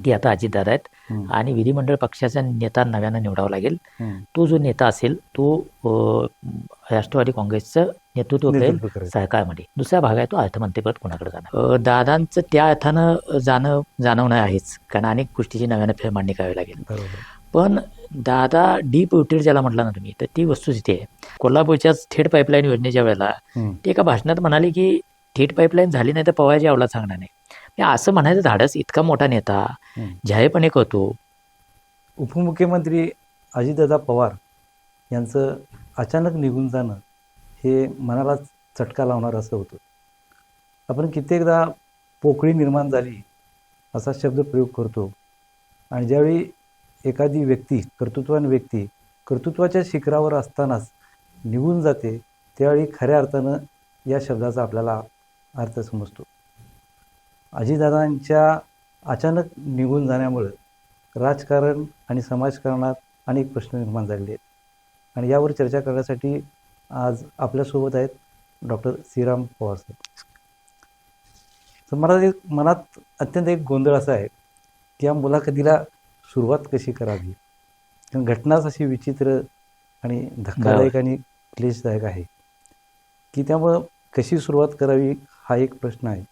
ती आता अजितदादा आहेत आणि विधिमंडळ पक्षाचा नेता नव्यानं निवडावा लागेल. तो जो नेता असेल तो राष्ट्रवादी काँग्रेसचं नेतृत्व करेल सरकारमध्ये. दुसरा भाग आहे तो अर्थमंत्रीपद कोणाकडे जाणार. दादांचं त्या अर्थानं जाणवणं आहेच, कारण अनेक गोष्टीची नव्यानं फेरमांडणी करावी लागेल. पण दादा डीप रुटेड ज्याला म्हटलं ना तुम्ही, तर ती वस्तुस्थिती आहे. कोल्हापूरच्याच थेट पाईपलाईन योजनेच्या वेळेला ते एका भाषणात म्हणाले की थेट पाईपलाईन झाली नाही तर पवारची अवलाद सांगणार नाही. असं म्हणायचं धाडस इतका मोठा नेता जाहीरपणे करतो. उपमुख्यमंत्री अजितदादा पवार यांचं अचानक निघून जाणं हे मनाला चटका लावणार असं होतं. आपण कित्येकदा पोकळी निर्माण झाली असा शब्द प्रयोग करतो, आणि ज्यावेळी एखादी व्यक्ती कर्तृत्वाच्या शिखरावर असतानाच निघून जाते त्यावेळी खऱ्या अर्थानं या शब्दाचा आपल्याला अर्थ समजतो. अजितदादांच्या अचानक निघून जाण्यामुळं राजकारण आणि समाजकारणात अनेक प्रश्न निर्माण झालेले आहेत, आणि यावर चर्चा करण्यासाठी आज आपल्यासोबत आहेत डॉक्टर श्रीराम पवार साहेब. तर मनात अत्यंत एक गोंधळ असा आहे की या मुलाखतीला सुरुवात कशी करावी, कारण घटनाच अशी विचित्र आणि धक्कादायक आणि क्लेशदायक आहे की त्यामुळं कशी सुरुवात करावी हा एक प्रश्न आहे.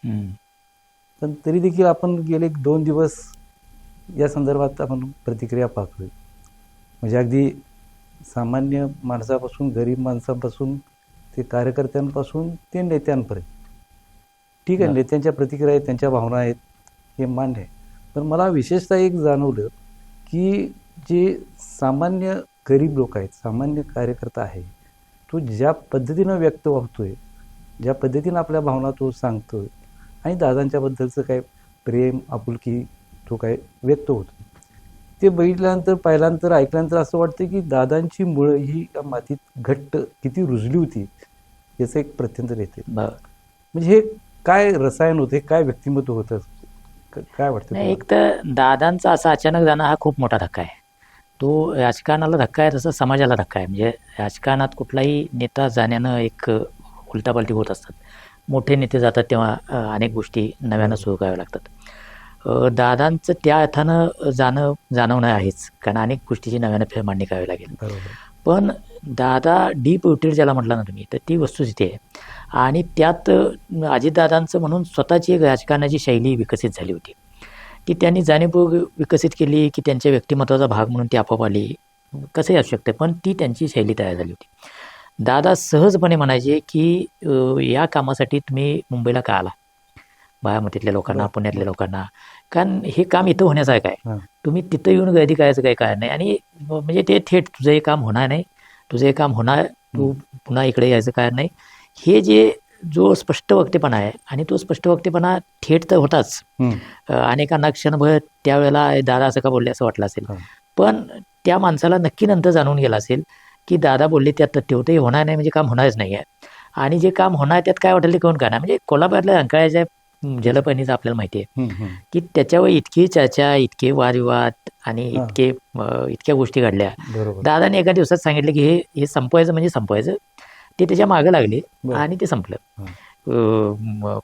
पण तरी देखील आपण गेले 2 दिवस या संदर्भात आपण प्रतिक्रिया पाहतोय. म्हणजे अगदी सामान्य माणसापासून, गरीब माणसापासून ते कार्यकर्त्यांपासून ते नेत्यांपर्यंत, ठीक आहे, नेत्यांच्या प्रतिक्रिया आहेत, त्यांच्या भावना आहेत, हे मान्य आहे. पण मला विशेषतः एक जाणवलं की जे सामान्य गरीब लोक आहेत, सामान्य कार्यकर्ता आहे, तो ज्या पद्धतीनं व्यक्त होतोय, ज्या पद्धतीनं आपल्या भावना तो सांगतोय, आणि दादांच्याबद्दलचं काय प्रेम, आपुलकी तो काय व्यक्त होतो, ते बघितल्यानंतर, पाहिल्यानंतर, ऐकल्यानंतर असं वाटतं की दादांची मुळं ही मातीत घट्ट किती रुजली होती याचं एक प्रत्यंतर येते. म्हणजे हे काय रसायन होते, काय व्यक्तिमत्व होतं, काय वाटतं? एक तर दादांचा असा अचानक जाणं हा खूप मोठा धक्का आहे. तो राजकारणाला धक्का आहे, तसं समाजाला धक्का आहे. म्हणजे राजकारणात कुठलाही नेता जाण्यानं एक उलटापालटी होत असतात. मोठे नेते जातात तेव्हा अनेक गोष्टी नव्यानं सुरू कराव्या लागतात. दादांचं त्या अर्थानं जाणवणं आहेच, कारण अनेक गोष्टीची नव्यानं फेरमांडणी करावी लागेल. पण दादा डीप रुटेड ज्याला म्हटलं ना तुम्ही, तर ती वस्तुस्थिती आहे. आणि त्यात अजितदादांचं म्हणून स्वतःची एक राजकारणाची शैली विकसित झाली होती. ती त्यांनी जाणीवपूर्वक विकसित केली की त्यांच्या व्यक्तिमत्वाचा भाग म्हणून ती आपोआप आली, कसंही असू शकतं, पण ती त्यांची शैली तयार झाली होती. दादा सहजपणे म्हणायचे की या कामासाठी तुम्ही मुंबईला का आला, बारामतीतल्या लोकांना, पुण्यातल्या लोकांना, कारण हे काम इथं होण्यासारखं आहे, तुम्ही तिथं येऊन गर्दी करायचं काही कारण नाही. आणि म्हणजे ते थेट तुझं हे काम होणार नाही, तुझं हे काम होणार, तू पुन्हा इकडे यायचं कारण नाही, हे जो स्पष्ट वक्तेपणा आहे. आणि तो स्पष्ट वक्तेपणा थेट तर होताच, अनेकांना क्षणभर त्यावेळेला दादा असं का बोलले असं वाटलं असेल, पण त्या माणसाला नक्की नंतर जाणून गेलं असेल की दादा बोलले त्यात तथ्य होतं, हे होणार नाही म्हणजे काम होणारच नाही आहे. आणि जे काम होणार त्यात काय वाटेल ते कोण करणार. म्हणजे कोल्हापूरातल्या रंकाळ्याच्या जलपर्णीचं आपल्याला माहिती आहे की त्याच्यावर इतकी चर्चा, इतके वादविवाद आणि इतक्या गोष्टी घडल्या. दादाने एका दिवसात सांगितलं की हे संपवायचं म्हणजे संपवायचं. ते त्याच्या मागे लागले आणि ते संपलं.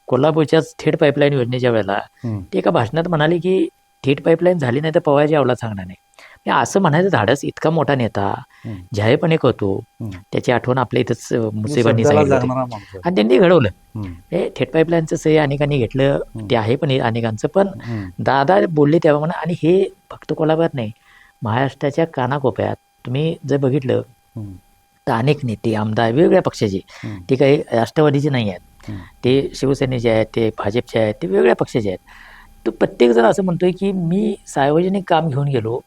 कोल्हापूरच्याच थेट पाईपलाईन योजनेच्या वेळेला ते एका भाषणात म्हणाले की थेट पाईपलाईन झाली नाही तर पवारची अवलाद सांगणार नाही. असं म्हणायचं धाडस इतका मोठा नेता जाहीरपणे करतो, त्याची आठवण आपल्या इथंच मुसेबांनी सांगितलं आणि त्यांनी घडवलं. हे थेट पाईपलाईनचं सही अनेकांनी घेतलं, ते आहे पण अनेकांचं, पण दादा बोलले तेव्हा म्हणा. आणि हे फक्त कोल्हापुरात नाही, महाराष्ट्राच्या कानाकोपऱ्यात तुम्ही जर बघितलं तर अनेक नेते, आमदार वेगवेगळ्या पक्षाचे, ते काही राष्ट्रवादीचे नाही आहेत, ते शिवसेनेचे आहेत, ते भाजपचे आहेत, ते वेगवेगळ्या पक्षाचे आहेत. तो प्रत्येक जण असं म्हणतोय की मी सार्वजनिक काम घेऊन गेलो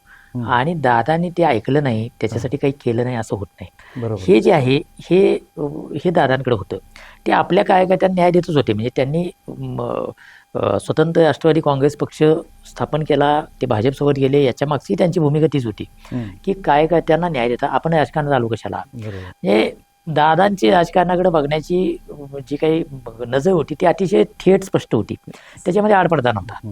आणि दादानी ते ऐकलं नाही, त्याच्यासाठी काही केलं नाही, असं होत नाही. हे जे आहे हे दादांकडे होतं. ते आपल्या कार्यकर्त्यांना न्याय देतच होते. म्हणजे त्यांनी स्वतंत्र राष्ट्रवादी काँग्रेस पक्ष स्थापन केला, ते भाजपसोबत गेले, याच्या मागची त्यांची भूमिका तीच होती की कार्यकर्त्यांना न्याय देता आपण राजकारणात आलो कशाला. म्हणजे दादांची राजकारणाकडे बघण्याची जी काही नजर होती ती अतिशय थेट स्पष्ट होती, त्याच्यामध्ये आडपडदा नव्हता.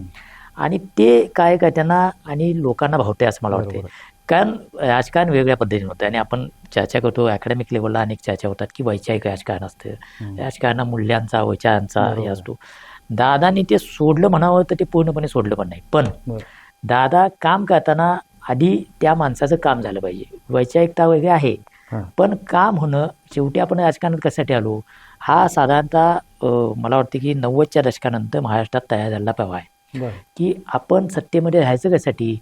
आणि ते कार्यकर्त्यांना आणि लोकांना भावते असं मला वाटते. कारण राजकारण वेगळ्या पद्धतीने होतं. आणि आपण चर्चा करतो अकॅडमिक लेवलला, अनेक चर्चा होतात की वैचारिक राजकारण असतं, राजकारण मूल्यांचा, विचारांचा हे असतो. दादानी ते सोडलं म्हणावं तर ते पूर्णपणे सोडलं पण नाही. पण दादा काम करताना आधी त्या माणसाचं काम झालं पाहिजे. वैचारिकता वगैरे आहे, हां. पण काम होणं, शेवटी आपण राजकारणात कशासाठी आलो, हा साधारणतः मला वाटतं की 90च्या दशकानंतर महाराष्ट्रात तयार झालेला प्रवाह आहे बरं. की आपण सत्तेमध्ये राहायचं कशासाठी,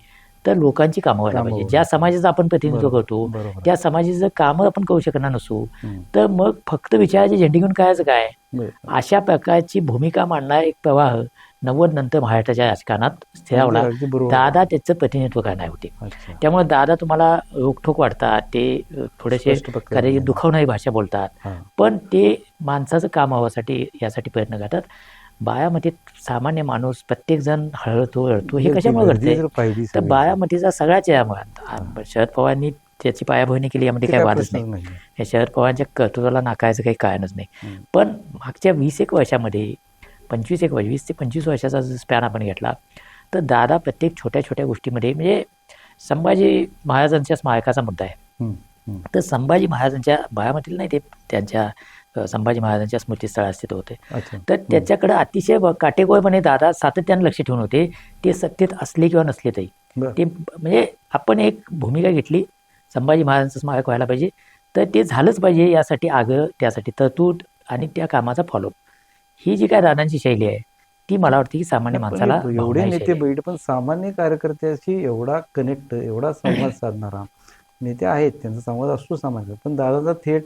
तर लोकांची कामं व्हायला कामं पाहिजे. व्हायला ज्या समाजाचं आपण प्रतिनिधित्व बरोबर, करतो बरोबर. त्या समाजाची जर कामं आपण करू शकणार नसू, हं. तर मग फक्त विचाराची झेंडी घेऊन करायचं काय. बरं. अशा प्रकारची भूमिका मांडणारा एक प्रवाह 90 नंतर महाराष्ट्राच्या राजकारणात स्थिरावला. अगदी बरोबर. दादा त्याचं प्रतिनिधित्व करणार होते. अच्छा. त्यामुळे दादा तुम्हाला रोखठोक वाटतात, ते थोडेसे स्पष्ट प्रकारे. कदाचित दुखावणारी भाषा बोलतात, हां. पण ते माणसाचं काम व्हावासाठी यासाठी प्रयत्न करतात. बारामतीत सामान्य माणूस प्रत्येकजण हळहळतो रडतो, हे ती कशामुळे गर्दी घडतंय, जर पाहिली तर सगळी, बारामतीचा सगळा चेहरा शरद पवारांनी त्याची पायाभरणी केली, यामध्ये ते काही काय वादच प्रश्नच नाही. नाही. हे शरद पवारांच्या कर्तृत्वाला नाकारायचं काही कारणच नाही. हं. पण मागच्या 20 वर्षामध्ये 20 ते 25 वर्षाचा जर स्पॅन आपण घेतला, तर दादा प्रत्येक छोट्या छोट्या गोष्टीमध्ये, म्हणजे संभाजी महाराजांच्या स्मारकाचा मुद्दा आहे, हं. हं. तर संभाजी महाराजांच्या बारामतीला नाही, ते त्यांच्या संभाजी महाराजांच्या स्मृतीस्थळात स्थित होते, अच्छा. तर त्याच्याकडे अतिशय काटेकोरपणे दादा सातत्यानं लक्ष ठेवून होते. ते सत्तेत असले किंवा नसले तरी बरं. ते, म्हणजे आपण एक भूमिका घेतली, संभाजी महाराजांचं स्मारक व्हायला पाहिजे, तर ते झालंच पाहिजे, यासाठी आग्रह, त्यासाठी तरतूद आणि त्या कामाचा फॉलोअप, ही जी काय दादांची शैली आहे ती मला वाटते की सामान्य पण माणसाला एवढे भावणारी नेते शैली आहे. बैठ, पण सामान्य कार्यकर्त्याशी एवढा कनेक्ट, एवढा संवाद साधणारा नेते आहेत, त्यांचा संवाद असतो सामान्य. पण दादाचा थेट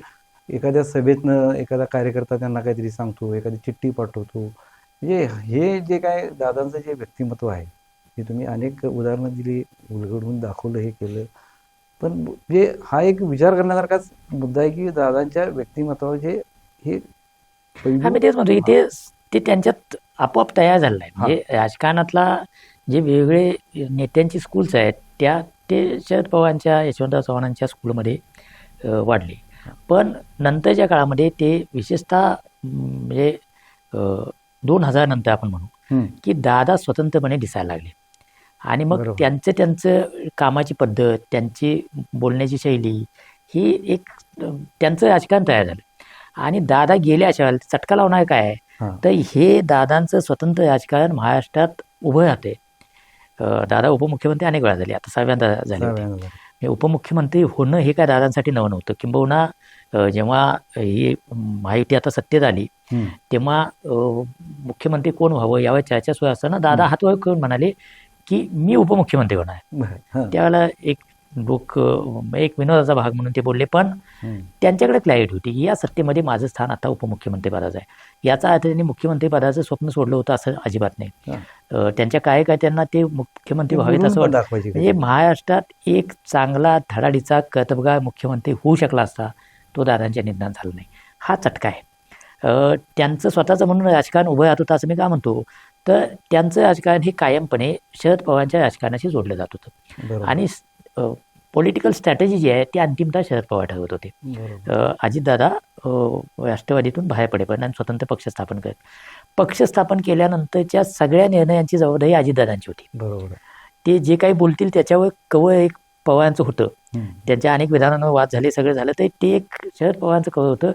एखाद्या सभेतनं एखादा कार्यकर्ता त्यांना काहीतरी सांगतो, एखादी चिठ्ठी पाठवतो, म्हणजे हे जे काय दादांचं जे व्यक्तिमत्व आहे, हे तुम्ही अनेक उदाहरणं दिली, उलगडून दाखवलं, हे केलं, पण म्हणजे हा एक विचार करण्यासारखाच मुद्दा आहे की दादांच्या व्यक्तिमत्वावर जे हे हा, मी तेच म्हणतो की ते त्यांच्यात आपोआप तयार झालेलं आहे. म्हणजे राजकारणातला जे वेगवेगळे नेत्यांची स्कूल्स आहेत, ते शरद पवारांच्या, यशवंतराव चव्हाणांच्या स्कूलमध्ये वाढले. पण नंतरच्या काळामध्ये ते विशेषतः म्हणजे 2000 नंतर आपण म्हणू की दादा स्वतंत्रपणे दिसायला लागले, आणि मग बरोबर. त्यांचं कामाची पद्धत, त्यांची बोलण्याची शैली, ही एक त्यांचं राजकारण तयार झालं. आणि दादा गेले अशा चटका लावणार काय आहे, हां. तर हे दादांचं स्वतंत्र राजकारण महाराष्ट्रात उभं राहते. दादा उपमुख्यमंत्री अनेक वेळा झाले, आता 6व्यांदा झाले होते. हे उपमुख्यमंत्री होणं हे काय दादांसाठी नवं नव्हतं. किंबहुना जेव्हा ही महायुती आता सत्तेत आली, तेव्हा मुख्यमंत्री कोण व्हावं यावर चर्चा सुरू असताना दादा हात वर करून म्हणाले की मी उपमुख्यमंत्री होणार. बरं. त्यावेळेला एक विनोदाचा भाग म्हणून ते बोलले, पण त्यांच्याकडे क्लॅरिटी होती की या सत्तेमध्ये माझं स्थान आता उपमुख्यमंत्री पदाचं आहे. याचा अर्थ त्यांनी मुख्यमंत्री पदाचं स्वप्न सोडलं होतं असं अजिबात नाही. त्यांच्या कार्यकर्त्यांना ते मुख्यमंत्री व्हावेत असं वाटतं. म्हणजे महाराष्ट्रात एक चांगला धडाडीचा कर्तबगार मुख्यमंत्री होऊ शकला असता, तो दादांच्या निधनात झाला नाही. हा चटका आहे. त्यांचं स्वतःचं म्हणून राजकारण उभं राहत होतं असं मी का म्हणतो, तर त्यांचं राजकारण हे कायमपणे शरद पवारांच्या राजकारणाशी जोडलं जात होतं. आणि पॉलिटिकल स्ट्रॅटेजी जी आहे ती अंतिमतः शरद पवार ठरवत होते. अजितदादा राष्ट्रवादीतून बाहेर पडेपर्यंत आणि स्वतंत्र पक्ष स्थापन करत. पक्ष स्थापन केल्यानंतरच्या सगळ्या निर्णयांची जबाबदारी अजितदादांची होती. बरोबर. ते जे काही बोलतील त्याच्यावर कवळ एक पवारांचं होतं. त्यांच्या अनेक विधानांवर वाद झाले, सगळं झालं, तर ते एक शरद पवारांचं कवळ होतं.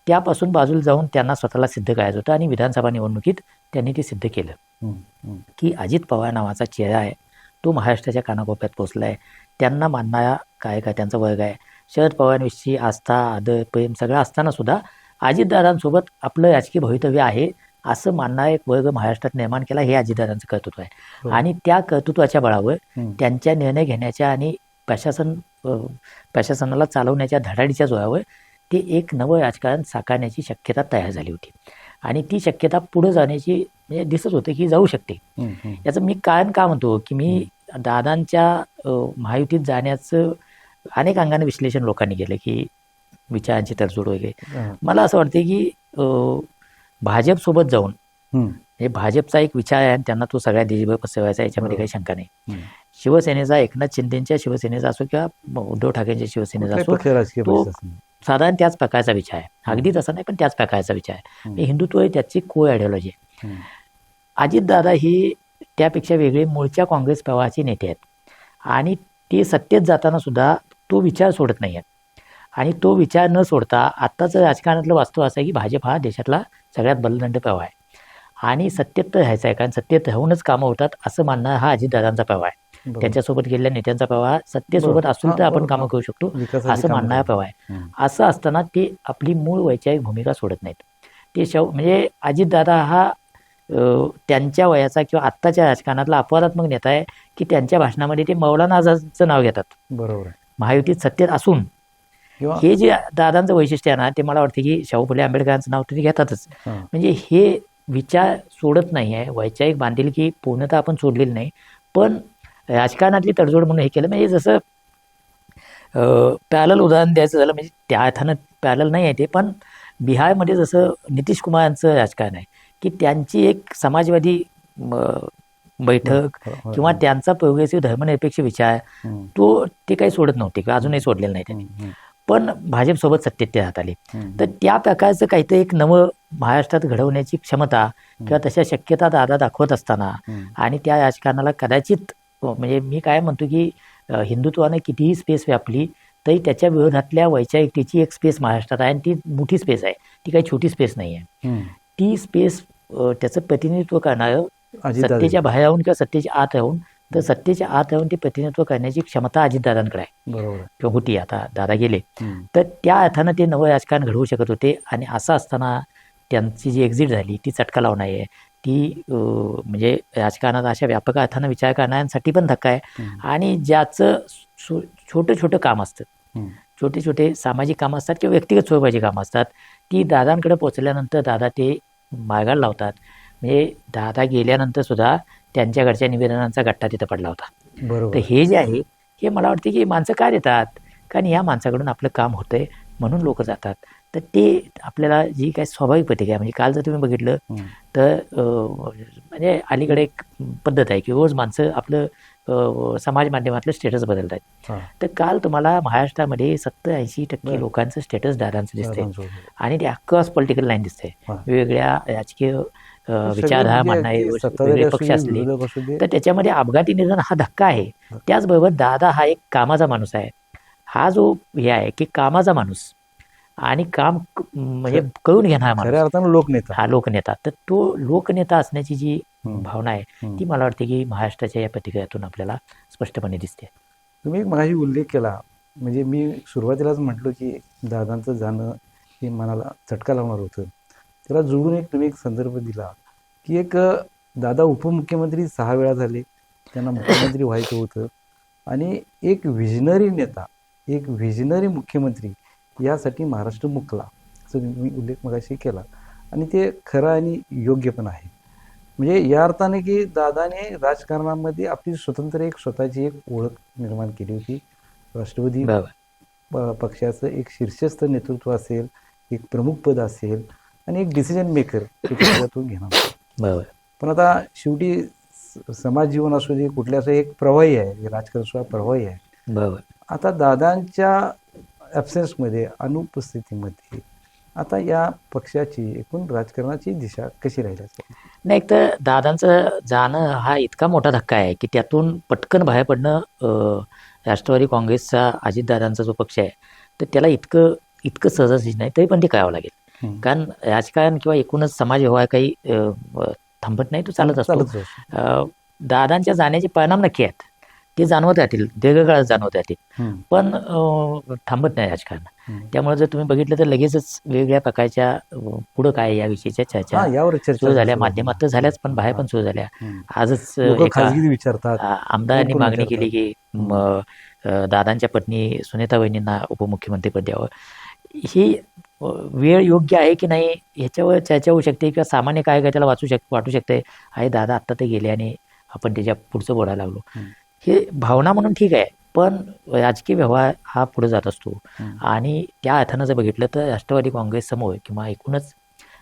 त्यापासून बाजूला जाऊन त्यांना स्वतःला सिद्ध करायचं होतं, आणि विधानसभा निवडणुकीत त्यांनी ते सिद्ध केलं की अजित पवार नावाचा चेहरा आहे, तो महाराष्ट्राच्या कानाकोपऱ्यात पोचला आहे. त्यांना मानणारा कार्यकर्त्यांचा वर्ग आहे. शरद पवारांविषयी आस्था, आदर, प्रेम सगळं असताना सुद्धा अजितदादांसोबत आपलं राजकीय भवितव्य आहे असं मानणारा एक वर्ग महाराष्ट्रात निर्माण केला. हे अजितदादांचं कर्तृत्व आहे. आणि त्या कर्तृत्वाच्या बळावर त्यांच्या निर्णय घेण्याच्या आणि प्रशासनाला चालवण्याच्या धडाडीच्या जोरावर ते एक नवं राजकारण साकारण्याची शक्यता तयार झाली होती. आणि ती शक्यता पुढे जाण्याची म्हणजे दिसत होते की जाऊ शकते. याचं मी कारण का म्हणतो की मी दादांच्या महायुतीत जाण्याचं अनेक अंगाने विश्लेषण लोकांनी केलं की विचारांची तडजोड वगैरे. मला असं वाटते की भाजपसोबत जाऊन, हे भाजपचा एक विचार आहे आणि त्यांना तो सगळ्या देशभर पसरवायचा, याच्यामध्ये काही शंका नाही. शिवसेनेचा, एकनाथ शिंदेच्या शिवसेनेचा असो किंवा उद्धव ठाकरेंच्या शिवसेनेचा असो, तो साधारण त्याच प्रकारचा विचार आहे. अगदी तसा नाही, पण त्याच प्रकारचा विचार आहे. हिंदुत्व ही त्याची को आयडिओलॉजी आहे. अजितदादा ही त्यापेक्षा वेगळे मूळच्या काँग्रेस प्रवाहाचे नेते आहेत, आणि ते सत्तेत जाताना सुद्धा तो विचार सोडत नाही आहेत. आणि तो विचार न सोडता आत्ताचं राजकारणातलं वास्तव असं आहे की भाजप हा देशातला सगळ्यात बलदंड प्रवाह आहे, आणि सत्तेत तर राहायचं आहे, कारण सत्तेत राहूनच कामं होतात असं मानणं हा अजितदादांचा प्रवाह आहे. बरोबर. त्यांच्यासोबत गेलेल्या नेत्यांचा प्रवाह सत्तेसोबत बरोबर. असून हां, तर आपण बरोबर. कामं करू शकतो विकासाची असं कामं मानणारा झाली. प्रवाह आहे. असं असताना ते आपली मूळ वैचारिक भूमिका सोडत नाहीत. ते म्हणजे अजितदादा हा त्यांच्या वयाचा किंवा आत्ताच्या राजकारणातला अपवादात्मक नेता आहे की त्यांच्या भाषणामध्ये ते मौलाना आझादचं नाव घेतात. बरोबर आहे. महायुतीत सत्तेत असून किंवा हे जे दादांचं वैशिष्ट्य आहे ना ते मला वाटतं की शाहू फुले आंबेडकरांचं नाव तरी घेतातच. हां. म्हणजे हे विचार सोडत नाही आहे. वैचारिक बांधिलकी पूर्णतः आपण सोडलेली नाही, पण राजकारणातली तडजोड म्हणून हे केलं. म्हणजे जसं पॅरल उदाहरण द्यायचं झालं म्हणजे त्या अर्थानं पॅरल नाही आहे ते, पण बिहारमध्ये जसं नितीश कुमारांचं राजकारण आहे की त्यांची एक समाजवादी बैठक किंवा त्यांचा प्रोग्रेसिव्ह धर्मनिरपेक्ष विचार तो ते काही सोडत नव्हते किंवा अजूनही सोडलेलं नाही त्यांनी, पण भाजपसोबत सत्तेत ते राहत आले. तर त्या प्रकारचं काहीतरी एक नवं महाराष्ट्रात घडवण्याची क्षमता किंवा तशा शक्यता दादा दाखवत असताना आणि त्या राजकारणाला कदाचित म्हणजे मी काय म्हणतो की हिंदुत्वाने कितीही स्पेस व्यापली तरी त्याच्या विरोधातल्या वैचारिकतेची एक स्पेस महाराष्ट्रात आहे आणि ती मोठी स्पेस आहे, ती काही छोटी स्पेस नाही आहे. ती स्पेस त्याचं प्रतिनिधित्व करणारं सत्तेच्या बाहेर राहून किंवा सत्तेच्या आत राहून, तर सत्तेच्या आत राहून ते प्रतिनिधित्व करण्याची क्षमता अजितदादांकडे आहे. बरोबर किंवा होती, आता दादा गेले. तर त्या अर्थानं ते नवं राजकारण घडवू शकत होते आणि असं असताना त्यांची जी एक्झिट झाली ती चटका लावणारी आहे. ती म्हणजे राजकारणात अशा व्यापक अर्थानं विचार करणाऱ्यांसाठी पण धक्का आहे आणि ज्याचं छोटं छोटं काम असतं, छोटे छोटे सामाजिक कामं असतात किंवा व्यक्तिगत स्वरूपाची कामं असतात, ती दादांकडे पोचल्यानंतर दादा ते मार्गाला लावतात. म्हणजे दादा गेल्यानंतर सुद्धा त्यांच्या घरच्या निवेदनांचा गट्टा तिथं पडला होता. बरोबर. तर हे जे आहे हे मला वाटते की माणसं का देतात, कारण या माणसाकडून आपलं काम होतंय म्हणून लोक जातात. तर ते आपल्याला जी काही स्वाभाविक प्रतिक्रिया, म्हणजे काल जर तुम्ही बघितलं तर म्हणजे अलीकडे एक पद्धत आहे की रोज माणसं आपलं समाज माध्यमातलं स्टेटस बदलत आहेत. तर काल तुम्हाला महाराष्ट्रामध्ये 70-80% लोकांचं स्टेटस दादांचं दिसतंय आणि ते अक्रॉस पॉलिटिकल लाईन दिसतंय. वेगवेगळ्या राजकीय विचारधारा मांडणारे पक्ष असले तर त्याच्यामध्ये अपघाती निधन हा धक्का आहे. त्याचबरोबर दादा हा एक कामाचा माणूस आहे. हा जो हे आहे की कामाचा माणूस आणि काम म्हणजे करून घेणारा माणूस, लोकनेता, हा लोकनेता. तर तो लोकनेता असण्याची जी भावना आहे ती मला वाटते की महाराष्ट्राच्या या प्रतिक्रियातून आपल्याला स्पष्टपणे दिसते. तुम्ही एक माझी उल्लेख केला, म्हणजे मी सुरुवातीलाच म्हटलो की दादांचं जाणं हे मनाला चटका लावणार होतं. त्याला जोडून एक तुम्ही एक संदर्भ दिला की एक दादा उपमुख्यमंत्री 6 वेळा झाले, त्यांना मुख्यमंत्री व्हायचं होतं आणि एक व्हिजनरी नेता, एक व्हिजनरी मुख्यमंत्री यासाठी महाराष्ट्र मुकला, असं मी उल्लेख मगाशी केला आणि ते खरं आणि योग्य पण आहे. म्हणजे या अर्थाने की दादाने राजकारणामध्ये आपली स्वतंत्र एक स्वतःची एक ओळख निर्माण केली होती. राष्ट्रवादी पक्षाचं एक शीर्षस्थ नेतृत्व असेल, एक प्रमुख पद असेल आणि एक डिसिजन मेकर त्याच्यातून घेणार. पण आता शेवटी समाज जीवन असू दे, कुठल्या असं एक प्रवाही आहे, राजकारण सुद्धा प्रवाही आहे. आता दादांच्या ॲब्सेन्समध्ये, अनुपस्थितीमध्ये आता या पक्षाची एकूण राजकारणाची दिशा कशी राहील? नाही, तर दादांचं जाणं हा इतका मोठा धक्का आहे की त्यातून पटकन बाहेर पडणं राष्ट्रवादी काँग्रेसचा, अजितदादांचा जो पक्ष आहे तर त्याला इतकं सहज नाही, तरी पण ते करावं लागेल. कारण राजकारण किंवा एकूणच समाज व्यवहार काही थांबत नाही, तो चालत असतो. दादांच्या जाण्याचे परिणाम नक्की आहेत, ते जाणवत राहतील, दीर्घकाळात जाणवत राहतील, पण थांबत नाही राजकारण. त्यामुळे जर तुम्ही बघितलं तर लगेचच वेगवेगळ्या प्रकारच्या पुढं काय याविषयीच्या चर्चा सुरू झाल्या, माध्यमात तर झाल्याच पण बाहेर पण सुरू झाल्या. आजच आमदारांनी मागणी केली की दादांच्या पत्नी सुनेता वहिनींना उपमुख्यमंत्रीपद द्यावं. ही वेळ योग्य आहे की नाही ह्याच्यावर चर्चा होऊ शकते किंवा सामान्य कार्यकर्त्याला वाटू शकते आहे दादा आत्ता ते गेले आणि आपण त्याच्या पुढचं बोलायला लागलो. हे भावना म्हणून ठीक आहे, पण राजकीय व्यवहार हा पुढे जात असतो आणि त्या अर्थानं जर बघितलं तर राष्ट्रवादी काँग्रेस समोर किंवा एकूणच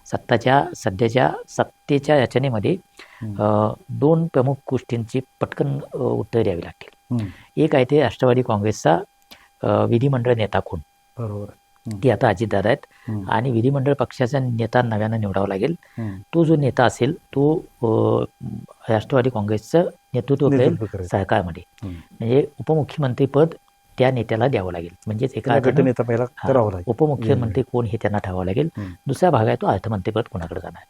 सध्याच्या सत्तेच्या रचनेमध्ये 2 प्रमुख गोष्टींची पटकन उत्तर द्यावी लागतील. एक आहे ते राष्ट्रवादी काँग्रेसचा विधिमंडळ नेता कोण, बरोबर, ती आता अजितदादा आहेत आणि विधिमंडळ पक्षाचा नेता नव्यानं निवडावा लागेल. तो जो नेता असेल तो राष्ट्रवादी काँग्रेसचं नेतृत्व करेल सरकारमध्ये, म्हणजे उपमुख्यमंत्री पद त्या नेत्याला द्यावं लागेल. म्हणजेच एका उपमुख्यमंत्री कोण हे त्यांना ठरवावं लागेल. दुसरा भाग आहे तो अर्थमंत्रीपद कोणाकडे जाणार.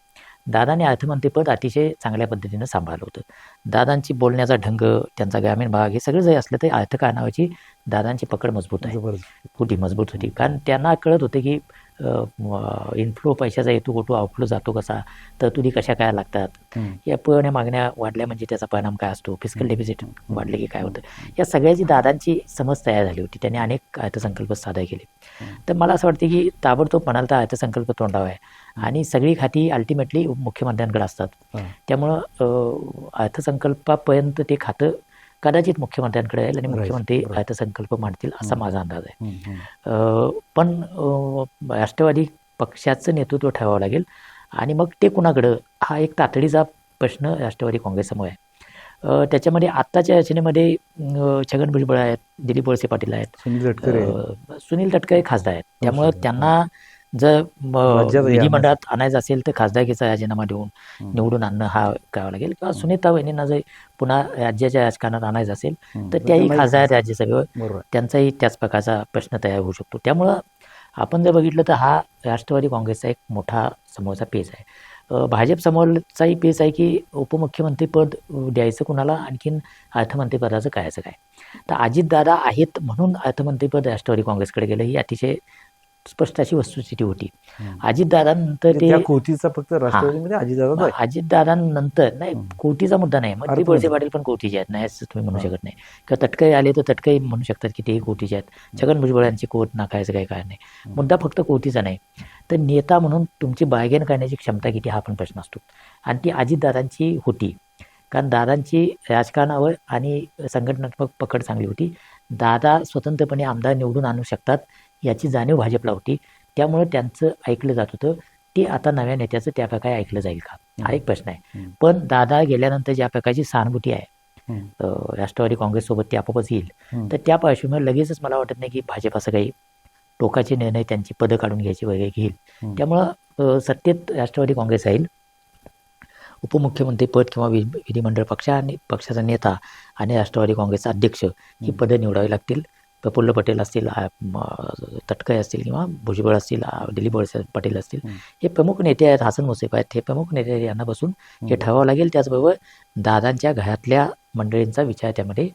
दादाने अर्थमंत्रीपद अतिशय चांगल्या पद्धतीनं सांभाळलं होतं. दादांची बोलण्याचा ढंग, त्यांचा ग्रामीण भाग हे सगळं जरी असलं तरी अर्थकारणाची दादांची पकड मजबूत आहे, जबरदस्त. मजबूत होती. कारण त्यांना कळत होते की इनफ्लो पैशाचा येतो कुठं, आउटफ्लो जातो कसा, तरतुदी कशा काय लागतात, या पूर्ण मागण्या वाढल्या म्हणजे त्याचा परिणाम काय असतो, फिस्कल डेफिसिट वाढले की काय होतं, या सगळ्याची दादांची समज तयार झाली होती. त्यांनी अनेक अर्थसंकल्प सादर केले. तर मला असं वाटतं की ताबडतोब म्हणाल तर अर्थसंकल्प तोंडावा आहे आणि सगळी खाती अल्टिमेटली मुख्यमंत्र्यांकडे असतात. त्यामुळं अर्थसंकल्पापर्यंत ते खातं कदाचित मुख्यमंत्र्यांकडे येईल आणि मुख्यमंत्री अर्थसंकल्प मांडतील असा माझा अंदाज आहे. पण राष्ट्रवादी पक्षाचं नेतृत्व ठेवावं लागेल आणि मग ते कुणाकडं हा एक तातडीचा प्रश्न राष्ट्रवादी काँग्रेससमोर आहे. त्याच्यामध्ये आत्ताच्या रचनेमध्ये छगन भुजबळ आहेत, दिलीप वळसे पाटील आहेत, सुनील तटकरे खासदार आहेत. त्यामुळं त्यांना जर विधिमंडळात आणायचं असेल तर खासदारकीचा राजीनामा देऊन निवडून आणणं हा करावं लागेल, किंवा सुनीता वहिनींना जर पुन्हा राज्याच्या राजकारणात आणायचं असेल तर त्याही खासदार राज्यसभेवर, त्यांचाही त्याच प्रकारचा प्रश्न तयार होऊ शकतो. त्यामुळं आपण जर बघितलं तर हा राष्ट्रवादी काँग्रेसचा एक मोठा समोरचा पेच आहे. भाजप समोरचाही पेच आहे की उपमुख्यमंत्रीपद द्यायचं कुणाला, आणखीन अर्थमंत्रीपदाचं करायचं काय. तर अजितदादा आहेत म्हणून अर्थमंत्रीपद राष्ट्रवादी काँग्रेसकडे गेलं, ही अतिशय स्पष्ट अशी वस्तुस्थिती होती. अजितदादांनंतर ते फक्त राष्ट्रवादीमध्ये अजितदादांनंतर नाही, कोटीचा मुद्दा नाही. मग दिलीप वळसे पाटील पण कोटीचे आहेत, नाही असं तुम्ही म्हणू शकत नाही. किंवा तटकरे आले तर तटकरे म्हणू शकतात की तेही कोटीचे आहेत. छगन भुजबळ यांची कोट नाकायचं काही कारण नाही. मुद्दा फक्त कोटीचा नाही, तर नेता म्हणून तुमची बार्गेन करण्याची क्षमता किती हा पण प्रश्न असतो, आणि ती अजितदादांची होती. कारण दादांची राजकारणावर आणि संघटनात्मक पकड चांगली होती. दादा स्वतंत्रपणे आमदार निवडून आणू शकतात याची जाणीव भाजपला होती. त्यामुळे त्यांचं ऐकलं जात होतं. ते आता नव्या नेत्याचं त्या प्रकारे ऐकलं जाईल का हा एक प्रश्न आहे. पण दादा गेल्यानंतर ज्या प्रकारची सहानुभूती आहे राष्ट्रवादी काँग्रेससोबत ती आपोआपच येईल. तर त्या पार्श्वभूमीवर लगेचच मला वाटत नाही की भाजप असं काही टोकाचे निर्णय त्यांची पदं काढून घ्यायची वगैरे घेईल. त्यामुळं सत्तेत राष्ट्रवादी काँग्रेस राहील. उपमुख्यमंत्री पद किंवा विधिमंडळ पक्षाचा नेता आणि राष्ट्रवादी काँग्रेसचा अध्यक्ष ही पदं निवडावी लागतील. प्रफुल्ल पटेल असतील, तटकरे असतील, किंवा भुजबळ असतील, दिलीप वळसे पाटील असतील, हे प्रमुख नेते आहेत. हसन मुश्रीफ आहेत, हे प्रमुख नेते आहेत. यांना बसून हे ठरवावं लागेल. त्याचबरोबर दादांच्या घरातल्या मंडळींचा विचार त्यामध्ये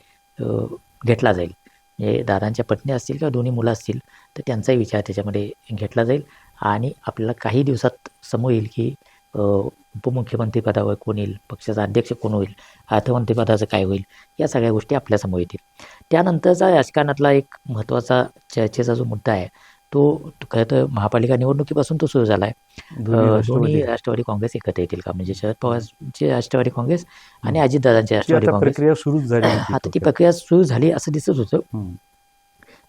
घेतला जाईल. म्हणजे दादांच्या पत्नी असतील किंवा दोन्ही मुलं असतील तर त्यांचाही विचार त्याच्यामध्ये घेतला जाईल. आणि आपल्याला काही दिवसात समोर येईल की उपमुख्यमंत्री पदावर कोण येईल, पक्षाचा अध्यक्ष कोण होईल, अर्थमंत्रीपदाचं काय होईल, या सगळ्या गोष्टी आपल्यासमोर येतील. त्यानंतरचा राजकारणातला एक महत्त्वाचा चर्चेचा जो मुद्दा आहे तो खरं तर महापालिका निवडणुकीपासून तो सुरू झाला आहे. दोन्ही राष्ट्रवादी काँग्रेस एकत्र येतील का, म्हणजे शरद पवारचे राष्ट्रवादी काँग्रेस आणि अजितदादांचे राष्ट्रवादी काँग्रेस, आता ती प्रक्रिया सुरू झाली असं दिसत होतं.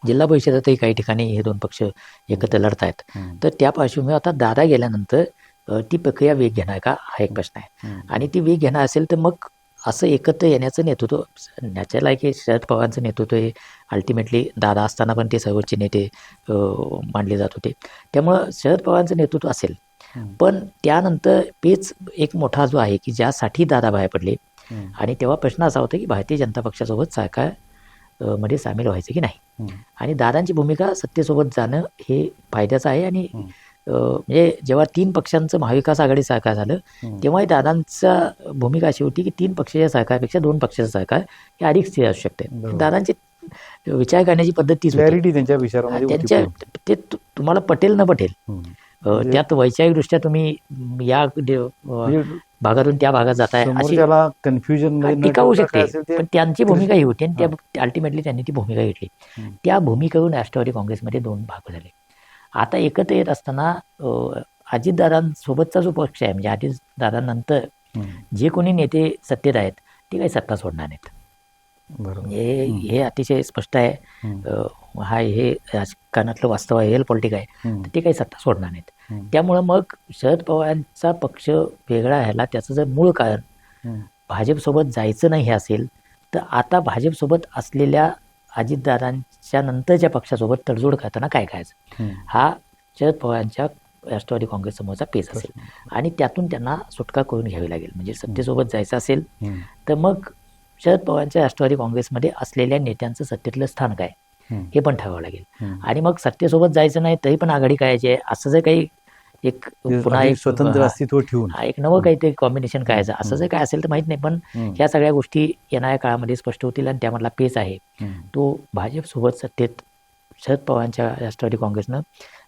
जिल्हा परिषदेतही काही ठिकाणी हे दोन पक्ष एकत्र लढत आहेत. तर त्या पार्श्वभूमीवर आता दादा गेल्यानंतर ती प्रक्रिया वेग घेणार का हा एक प्रश्न आहे. आणि ती वेग घेणार असेल तर मग असं एकत्र येण्याचं नेतृत्व नॅचरल आहे की शरद पवारांचं नेतृत्व हे अल्टिमेटली दादा असताना पण ते सर्वोच्च नेते मानले जात होते. त्यामुळं शरद पवारांचं नेतृत्व असेल. पण त्यानंतर पेच एक मोठा जो आहे की ज्यासाठी दादा बाहेर पडले, आणि तेव्हा प्रश्न असा होता की भारतीय जनता पक्षासोबत सरकार मध्ये सामील व्हायचं की नाही. आणि दादांची भूमिका सत्तेसोबत जाणं हे फायद्याचं आहे. आणि म्हणजे जेव्हा 3 पक्षांचं महाविकास आघाडी सरकार झालं तेव्हाही दादांचा भूमिका अशी होती की 3 पक्षाच्या सरकारपेक्षा 2 पक्षाचं सरकार हे अधिक स्थिर असू शकते. दादांची विचार करण्याची पद्धत तीच होती. त्यांच्या ते तुम्हाला पटेल न पटेल, त्यात वैचारिकदृष्ट्या तुम्ही या भागातून त्या भागात जाताय अशी कन्फ्युजन टीका होऊ शकते. पण त्यांची भूमिका ही होती आणि त्या अल्टिमेटली त्यांनी ती भूमिका घेतली. त्या भूमिकेवरून राष्ट्रवादी काँग्रेसमध्ये 2 भाग झाले. आता एकत्र येत असताना अजितदादांसोबतचा जो पक्ष आहे, म्हणजे अजितदादांनंतर जे कोणी नेते सत्तेत आहेत ते काही सत्ता सोडणार नाहीत. हे अतिशय स्पष्ट आहे. हे राजकारणातलं वास्तव आहे, रिअल पॉलिटिक आहे. तर ते काही सत्ता सोडणार नाहीत. त्यामुळं मग शरद पवारांचा पक्ष वेगळा राहिला त्याचं जर मूळ कारण भाजपसोबत जायचं नाही हे असेल, तर आता भाजपसोबत असलेल्या अजितदादांच्या नंतरच्या पक्षासोबत तडजोड करताना काय करायचं, हा शरद पवारांच्या राष्ट्रवादी काँग्रेस समोरचा पेच असेल. आणि त्यातून त्यांना सुटका करून घ्यावी लागेल. म्हणजे सत्तेसोबत जायचं असेल तर मग शरद पवारांच्या राष्ट्रवादी काँग्रेसमध्ये असलेल्या नेत्यांचं सत्तेतलं स्थान काय हे पण ठरवावं लागेल. आणि मग सत्तेसोबत जायचं नाही तरी पण आघाडी करायची आहे असं जर काही एक पुन्हा अधिक एक स्वतंत्र अस्तित्व ठेवून. हा एक नवं काहीतरी कॉम्बिनेशन करायचं असं जर काय असेल तर माहीत नाही, पण ह्या सगळ्या गोष्टी येणाऱ्या काळामध्ये स्पष्ट होतील आणि त्यामधला पेच आहे तो भाजपसोबत सत्तेत शरद पवारांच्या राष्ट्रवादी काँग्रेसनं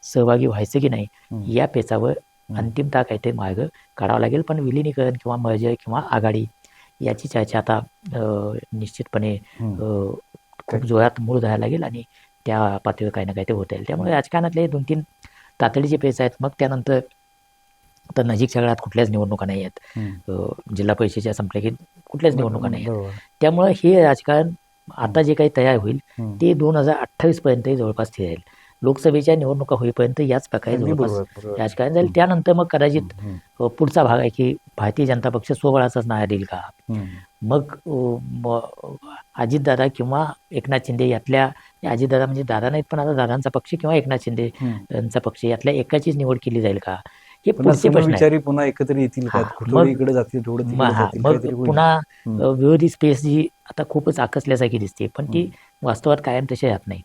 सहभागी व्हायचं की नाही या पेचावर अंतिमतः काहीतरी मार्ग काढावा लागेल. पण विलिनीकरण किंवा मर्जर किंवा आघाडी याची चर्चा आता निश्चितपणे खूप जोरात मूळ धरायला लागेल आणि त्या पातळीवर काही ना काही ते होता येईल. त्यामुळे राजकारणातले 2-3 तातडीचे पेच आहेत. मग त्यानंतर आता नजीकच्या काळात कुठल्याच निवडणुका नाही आहेत. जिल्हा परिषदेच्या संपल्या की कुठल्याच निवडणुका नाही आहेत. त्यामुळे हे राजकारण आता जे काही तयार होईल ते 2028 पर्यंत जवळपास स्थिर राहील. लोकसभेच्या निवडणुका होईपर्यंत याच प्रकारे जवळपास राजकारण जाईल. त्यानंतर मग कदाचित पुढचा भाग आहे की भारतीय जनता पक्ष स्वबळाचाच नारा देईल का, मग अजितदादा किंवा एकनाथ शिंदे यातल्या, अजितदादा म्हणजे दादा नाहीत पण आता दादांचा पक्ष किंवा एकनाथ शिंदे यांचा पक्ष यातल्या एकाचीच निवड केली जाईल का, हे पुढचे प्रश्न आहेत. पुन्हा एकत्र येतील का, इकडे जातील मग पुन्हा विरोधी स्पेस जी आता खूपच आकसल्यासारखी दिसते पण ती वास्तवात कायम तशी राहत नाही.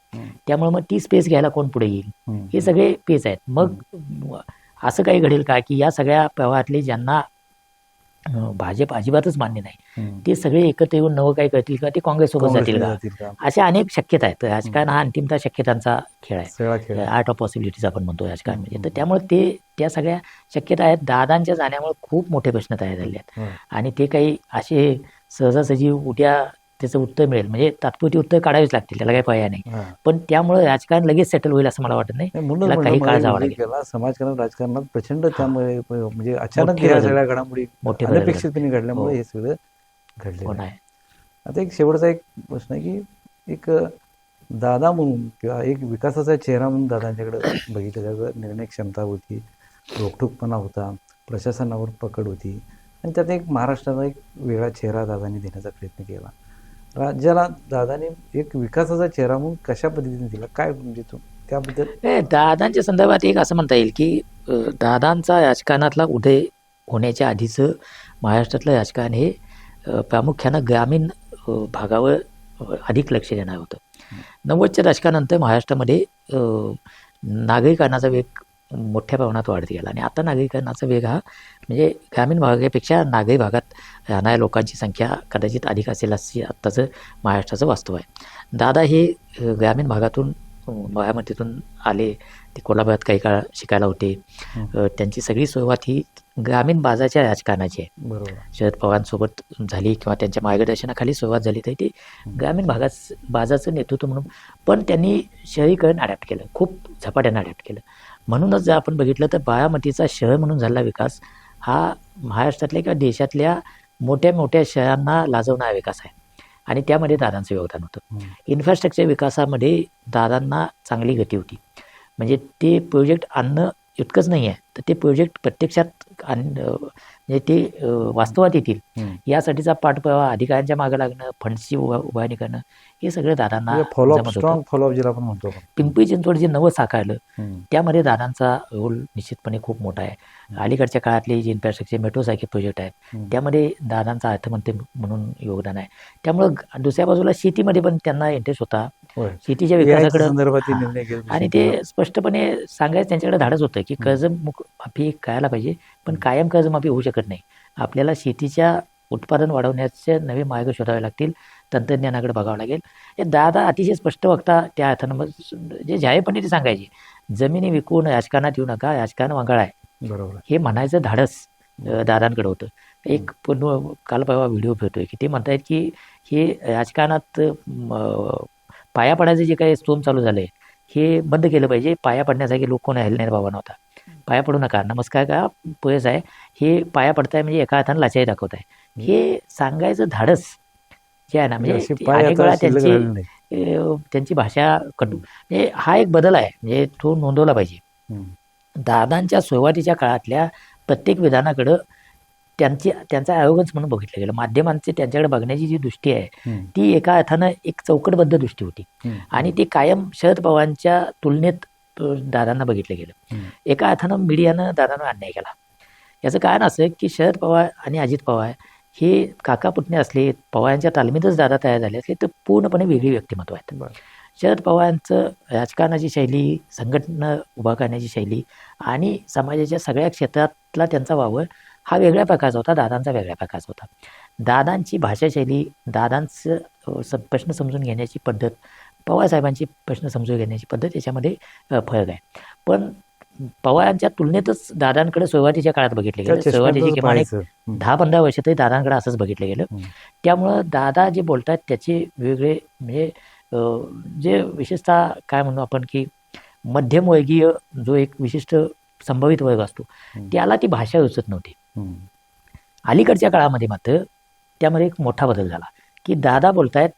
त्यामुळे मग ती स्पेस घ्यायला कोण पुढे येईल, हे सगळे पेच आहेत. मग असं काही घडेल का की या सगळ्या प्रवाहातले ज्यांना भाजप अजिबातच मान्य नाही ते सगळे एकत्र येऊन नवं काही करतील का, ते काँग्रेससोबत जातील का, अशा अनेक शक्यता आहेत. राजकारण हा अंतिमतः शक्यतांचा खेळ आहे, आर्ट ऑफ पॉसिबिलिटीज आपण म्हणतो राजकारण म्हणजे. तर त्यामुळे त्या सगळ्या शक्यता आहेत. दादांच्या जाण्यामुळे खूप मोठे प्रश्न तयार झाले आहेत आणि ते काही असे सहजासहजी उद्या त्याचं उत्तर मिळेल म्हणजे तात्पुरती उत्तर काढावीच लागतील, त्याला काही पर्याय नाही. पण त्यामुळे राजकारण लगेच सेटल होईल असं मला वाटत नाही, त्याला काही काळ जावा लागेल. समाजकारण राजकारणात प्रचंड त्यामुळे म्हणजे अचानक या सगळ्या घडामोडी अनपेक्षितपणे घडल्यामुळे हे सगळं घडलेलं आहे. आता एक शेवटचा एक प्रश्न आहे की एक दादा म्हणून किंवा एक विकासाचा चेहरा म्हणून दादांच्याकडे बघितलं जातं, निर्णय क्षमता होती, रोखठोकपणा होता, प्रशासनावर पकड होती आणि त्यात एक महाराष्ट्राचा एक वेगळा चेहरा दादांनी देण्याचा प्रयत्न केला. राज्याला दादाने एक विकासाचा चेहरा म्हणून कशा पद्धतीने दिला, काय म्हणजे त्याबद्दल? दादांच्या संदर्भात एक असं म्हणता येईल की दादांचा राजकारणातला उदय होण्याच्या आधीचं महाराष्ट्रातलं राजकारण हे प्रामुख्यानं ग्रामीण भागावर अधिक लक्ष देणार होतं. 90च्या दशकानंतर महाराष्ट्रामध्ये नागरीकरणाचा वेग मोठ्या प्रमाणात वाढत गेला आणि आता नागरीकरणाचा वेग हा म्हणजे ग्रामीण भागापेक्षा नागरी भागात राहणाऱ्या लोकांची संख्या कदाचित अधिक असेल असे आत्ताचं महाराष्ट्राचं वास्तव आहे. दादा हे ग्रामीण भागातून बारामतीतून आले, ते कोल्हापुरात काही काळ शिकायला होते. त्यांची सगळी सुरुवात ही ग्रामीण बाजाच्या राजकारणाची आहे. बरोबर. शरद पवारांसोबत झाली किंवा त्यांच्या मार्गदर्शनाखाली सुरुवात झाली तरी ते ग्रामीण भागात बाजाचं नेतृत्व म्हणून, पण त्यांनी शहरीकरण अडॅप्ट केलं, खूप झपाट्यानं अडॅप्ट केलं. म्हणूनच जर आपण बघितलं तर बारामतीचा शहर म्हणून झालेला विकास हा महाराष्ट्रातल्या किंवा देशातल्या मोठ्या मोठ्या शहरांना लाजवणारा विकास आहे आणि त्यामध्ये दादांचं योगदान होतं. इन्फ्रास्ट्रक्चर विकासामध्ये दादांना चांगली गती होती. म्हणजे ते प्रोजेक्ट आणणं इतकंच नाही आहे तर ते प्रोजेक्ट प्रत्यक्षात म्हणजे ते वास्तवात येतील यासाठीचा पाठपुरावा, अधिकाऱ्यांच्या मागे लागणं, फंड्सची उभारणी करणं, हे सगळं दादांना जमत होतं. पिंपरी चिंचवड जे नवं साकारलं त्यामध्ये दादांचा रोल निश्चितपणे खूप मोठा आहे. अलीकडच्या काळातले जे इन्फ्रास्ट्रक्चर मेट्रोसारखे प्रोजेक्ट आहेत त्यामध्ये दादांचा अर्थमंत्री म्हणून योगदान आहे. त्यामुळं दुसऱ्या बाजूला शेतीमध्ये पण त्यांना इंटरेस्ट होता, शेतीच्या विकासाकडे, आणि ते स्पष्टपणे सांगायचं त्यांच्याकडे धाडच होतं की कर्जमाफी करायला पाहिजे पण कायम कर्जमाफी होऊ शकत नाही. आपल्याला शेतीच्या उत्पादन वाढवण्याचे नवे मार्ग शोधावे लागतील, तंत्रज्ञानाकडे बघावं लागेल. हे दादा अतिशय स्पष्ट वक्ता त्या अर्थानं जे जाहीरपणे ते सांगायचे, जमिनी विकून राजकारणात येऊ नका, राजकारण वांगाळ आहे, बरोबर, हे म्हणायचं धाडस दादांकडे होतं. एक काल परवा व्हिडिओ फिरतोय की ते म्हणतायत की हे राजकारणात पाया पडायचं जे काही स्तोम चालू झालंय हे बंद केलं पाहिजे. पाया पडण्यासाठी लोक कोण राहिले नाही बाबा नव्हता, पाया पडू नका, नमस्कार का पुरेस आहे, हे पाया पडताय म्हणजे एका हाताने लाचारी दाखवत आहे, हे सांगायचं धाडस जे आहे ना, म्हणजे अनेक वेळा त्यांची भाषा कटू, म्हणजे हा एक बदल आहे, म्हणजे तो नोंदवला पाहिजे. दादांच्या सुरुवातीच्या काळातल्या प्रत्येक विधानाकडं त्यांचा आयोगच म्हणून बघितलं गेलं. माध्यमांचे त्यांच्याकडे बघण्याची जी दृष्टी आहे ती एका अर्थानं एक चौकटबद्ध दृष्टी होती आणि ती कायम शरद पवारांच्या तुलनेत दादांना बघितलं गेलं. एका अर्थानं मीडियानं दादांवर अन्याय केला. याचं कारण असं की शरद पवार आणि अजित पवार हे काका पुतणे असले, पवारांच्या तालमीतच दादा तयार झाले असले तर पूर्णपणे वेगळी व्यक्तिमत्व आहेत. शरद पवारांचं राजकारणाची शैली, संघटना उभा करण्याची शैली आणि समाजाच्या सगळ्या क्षेत्रातला त्यांचा वावर हा वेगळ्या प्रकारचा होता, दादांचा वेगळ्या प्रकारचा होता. दादांची भाषाशैली, दादांचं प्रश्न समजून घेण्याची पद्धत, पवारसाहेबांची प्रश्न समजून घेण्याची पद्धत याच्यामध्ये फरक आहे. पण पवारांच्या तुलनेतच दादांकडे सुरुवातीच्या काळात बघितले त्या गेलं, सुरुवातीची चष्म्यातच किमान एक पाहायचं. 10-15 वर्ष तरी दादांकडे असंच बघितलं गेलं. त्यामुळं दादा जे बोलतात त्याचे वेगळे म्हणजे जे विशेषतः काय म्हणू आपण की मध्यमवर्गीय जो एक विशिष्ट संभावित वर्ग असतो त्याला ती भाषा रुचत नव्हती. अलीकडच्या काळामध्ये मात्र त्यामध्ये एक मोठा बदल झाला की दादा बोलतायत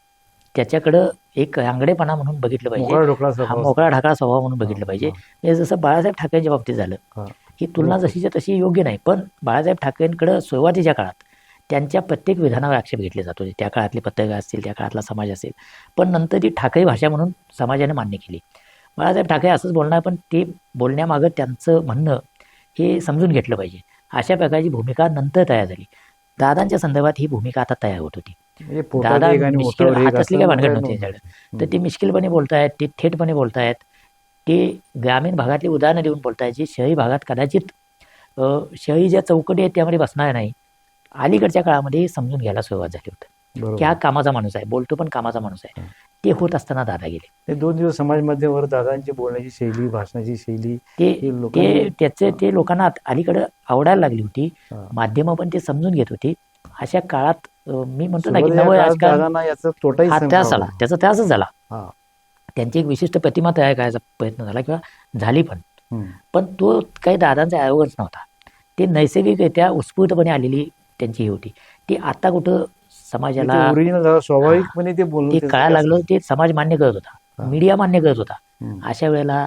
त्याच्याकडं एक रांगडेपणा म्हणून बघितलं पाहिजे, मोकळा ढोकळा हा स्वभाव मोकळा ढाकळा स्वभाव म्हणून बघितलं पाहिजे. हे जसं बाळासाहेब ठाकरेंच्या बाबतीत झालं, हा. ही तुलना जशीच्या तशी योग्य नाही, पण बाळासाहेब ठाकरेंकडं सुरुवातीच्या काळात त्यांच्या प्रत्येक विधानावर आक्षेप घेतले जात होते. त्या काळातले पत्रकार असतील, त्या काळातला समाज असेल, पण नंतर ती ठाकरे भाषा म्हणून समाजाने मान्य केली. बाळासाहेब ठाकरे असंच बोलणार, पण ते बोलण्यामागं त्यांचं म्हणणं हे समजून घेतलं पाहिजे, अशा प्रकारची भूमिका नंतर तयार झाली. दादांच्या संदर्भात ही भूमिका आता तयार होत होती. म्हणजे पोटात दादा एक आणि मिश्किल मोठावर एक हात असली असं काय भानगड काय नव्हती नव्हतं. त्यांच्याकडे. तर ते मिश्किलपणे बोलतायत, ते थेटपणे बोलतायत, ते ग्रामीण भागातली उदाहरणं देऊन बोलतायत जी शहरी भागात कदाचित शहरी ज्या चौकटी आहेत त्यामध्ये बसणार नाही. अलीकडच्या काळामध्ये समजून घ्यायला सुरुवात झाली होती बरोबर. की हा कामाचा माणूस आहे, बोलतो पण कामाचा माणूस आहे. ते होत असताना दादा गेले. हे 2 दिवस समाज माध्यमावर दादांची बोलण्याची शैली, भाषणाची शैली ते हे लोकांनी ते लोकांना अलीकडे आवडायला लागली होती. हा. माध्यमं पण ते समजून घेत होती. अशा काळात मी म्हणतो ना की सुरुवातीच्या नवं काळात राजकारण दादांना याचा तोटाही हा सहन त्रास करावा झाला, त्याचा त्रासच झाला. हा. त्यांची एक विशिष्ट प्रतिमा तयार करायचा प्रयत्न झाला किंवा झाली पण. हम्म. पण तो काही दादांचा ॲरोगन्स नव्हता. ते नैसर्गिकरित्या उत्स्फूर्तपणे आलेली त्यांची ही होती. ती आता कुठं समाजाला ओरिजिनल झाला, स्वाभाविकपणे ते बोलणं ते त्यांचं कळायला असं. लागलं, ते समाज मान्य करत होता, हा. मीडिया मान्य करत होता. हम्म. अशा वेळेला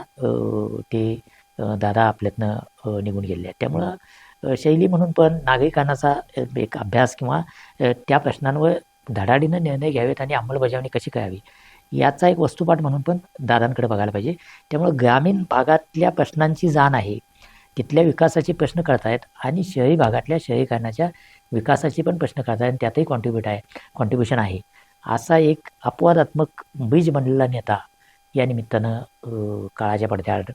ते दादा आपल्यातनं निघून गेले आहेत. त्यामुळं शैली म्हणून पण नागरिकांचा एक अभ्यास किंवा त्या प्रश्नांवर धडाडीनं निर्णय घ्यावेत आणि अंमलबजावणी कशी करावी याचा एक वस्तुपाठ म्हणून पण दादांकडे बघायला पाहिजे. त्यामुळं ग्रामीण भागातल्या प्रश्नांची जाण आहे, तिथल्या विकासाचे प्रश्न कळतायत आणि शहरी भागातल्या शहरीकरणाच्या विकासाचे पण प्रश्न कळतायत आणि त्यातही कॉन्ट्रीब्युशन आहे. असा एक अपवादात्मक बीज बनलेला नेता या निमित्तानं काळाच्या पडद्याआड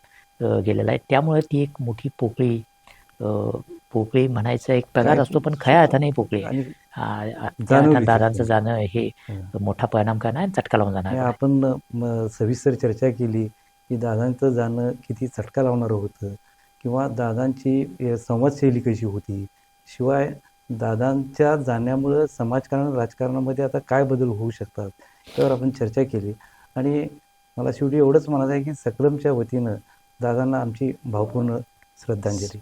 गेलेला आहे. त्यामुळे ती एक मोठी पोकळी म्हणायचा एक प्रकार असतो, पण खऱ्या अर्थाने पोकळी आहे. आणि त्या जाणवली अर्थात दादांचं त्याची. जाणं हे मोठा परिणाम करणार आणि चटका लावून जाणार आणि आहे. आपण सविस्तर चर्चा केली की दादांचं जाणं किती चटका लावणारं होतं किंवा दादांची संवादशैली कशी होती, शिवाय दादांच्या जाण्यामुळं समाजकारण राजकारणामध्ये आता काय बदल होऊ शकतात त्यावर आपण चर्चा केली. आणि मला शेवटी एवढंच म्हणायचं आहे की सकलमच्या वतीनं दादांना आमची भावपूर्ण श्रद्धांजली.